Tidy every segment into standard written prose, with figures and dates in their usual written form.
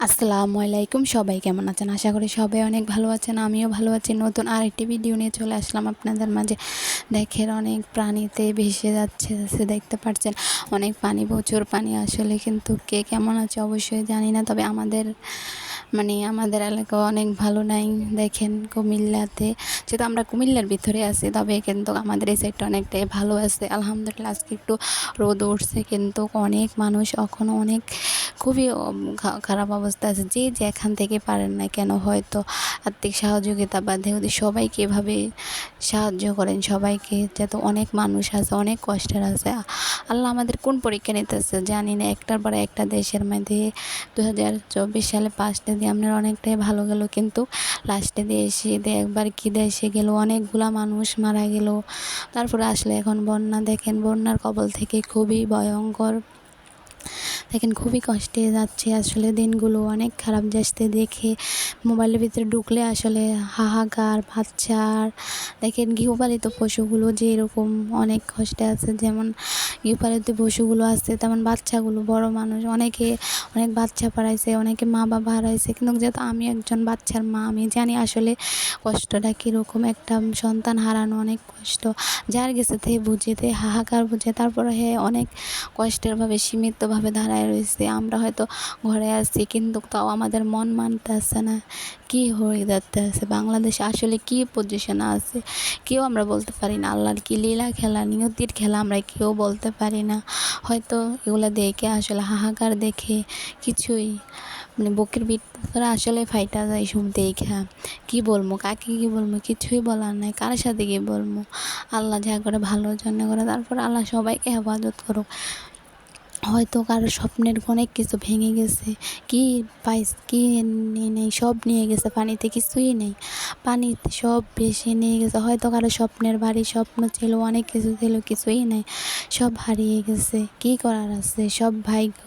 আসসালামু আলাইকুম। সবাই কেমন আছেন? আশা করি সবাই অনেক ভালো আছেন। আমিও ভালো আছি। নতুন আরেকটি ভিডিও নিয়ে চলে আসলাম আপনাদের মাঝে। দেখেন অনেক প্রাণীতে ভেসে যাচ্ছে দেখতে পাচ্ছেন অনেক পানি, প্রচুর পানি। আসলে কিন্তু কে কেমন আছে অবশ্যই জানি না, তবে আমাদের এলাকা অনেক ভালো নাই। দেখেন কুমিল্লাতে, যেহেতু আমরা কুমিল্লার ভিতরে আছি, তবে কিন্তু আমাদের এই সাইডটা অনেকটাই ভালো আছে আলহামদুলিল্লাহ। আজকে একটু রোদ উঠছে, কিন্তু অনেক মানুষ এখনও অনেক খুবই খারাপ অবস্থা আছে। যে যেখান থেকে পারেন না কেন, হয়তো আর্থিক সহযোগিতা বা দেহদি সবাইকে এভাবে সাহায্য করেন সবাইকে, যাতে অনেক মানুষ আছে অনেক কষ্টের আছে। আল্লাহ আমাদের কোন পরীক্ষা নিতেছে জানি না। একটার পর একটা দেশের মধ্যে 2024 সালে পাঁচটা দিয়ে আপনার অনেকটাই ভালো গেল, কিন্তু লাস্টে দিয়ে এসে একবার কী দেশে গেল, অনেকগুলা মানুষ মারা গেল। তারপরে আসলে এখন বন্যা, দেখেন বন্যার কবল থেকে খুবই ভয়ঙ্কর। দেখেন খুবই কষ্টে যাচ্ছে আসলে দিনগুলো, অনেক খারাপ যাচ্ছে। দেখে মোবাইলের ভিতরে ঢুকলে আসলে হাহাকার বাচ্চার। দেখেন গৃহপালিত পশুগুলো যে এরকম অনেক কষ্টে আছে, যেমন গৃহপালিত পশুগুলো আছে তেমন বাচ্চাগুলো, বড় মানুষ অনেকে অনেক বাচ্চা পাড়াইছে, অনেকে মা বাবা হারাইছে। কিন্তু যেহেতু আমি একজন বাচ্চার মা, আমি জানি আসলে কষ্টটা কীরকম। একটা সন্তান হারানো অনেক কষ্ট। যার গেছে তে বুঝে, তে হাহাকার বুঝে, তারপরে অনেক কষ্টেরভাবে সীমিতভাবে দাঁড়ায় রয়েছে। আমরা হয়তো ঘরে আছি, কিন্তু তাও আমাদের মন মানতে আসছে না। কী হয়ে যাচ্ছে আছে বাংলাদেশে, আসলে কী পজিশনে আছে কেউ আমরা বলতে পারি না। আল্লাহর কী লীলা খেলা, নিয়তির খেলা, আমরা কেউ বলতে পারি না। হয়তো এগুলো দেখে আসলে হাহাকার দেখে কিছুই বুকের ভিতরে আসলে ফাইটা যায় সব দেখা। কী বলবো, কাকে কী বলবো, কিছুই বলার নাই, কার সাথে কী বলবো। আল্লাহ যা করে ভালোর জন্য করে, তারপর আল্লাহ সবাইকে হেফাজত করুক। হয়তো কারো স্বপ্নের অনেক কিছু ভেঙে গেছে, কি কি নেই সব নিয়ে গেছে পানিতে, কিছুই নেই। পানিতে সব ভেসে নিয়ে গেছে। হয়তো কারো স্বপ্নের বাড়ি, স্বপ্ন ছিল, অনেক কিছু ছিল, কিছুই নেই, সব হারিয়ে গেছে। কি করার আছে, সব ভাগ্য।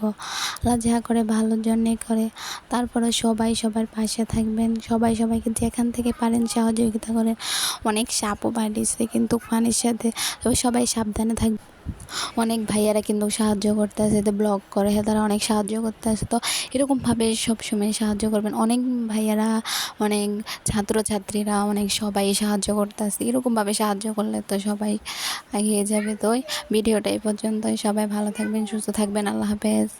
আল্লাহ যা করে ভালোর জন্যে করে। তারপরে সবাই সবার পাশে থাকবেন, সবাই সবাইকে যেখান থেকে পারেন সহযোগিতা করেন। অনেক সাপও বাড়িয়েছে কিন্তু পানির সাথে, তবে সবাই সাবধানে থাকবে। অনেক ভাইয়ারা কিন্তু সাহায্য করতে আসে, ব্লগ করে, তারা অনেক সাহায্য করতে আসে। তো এরকমভাবে সবসময় সাহায্য করবেন। অনেক ভাইয়ারা, অনেক ছাত্রছাত্রীরা, অনেক সবাই সাহায্য করতে আসে। এরকমভাবে সাহায্য করলে তো সবাই এগিয়ে যাবে। তো ভিডিওটা এই পর্যন্তই। সবাই ভালো থাকবেন, সুস্থ থাকবেন। আল্লাহ হাফেজ।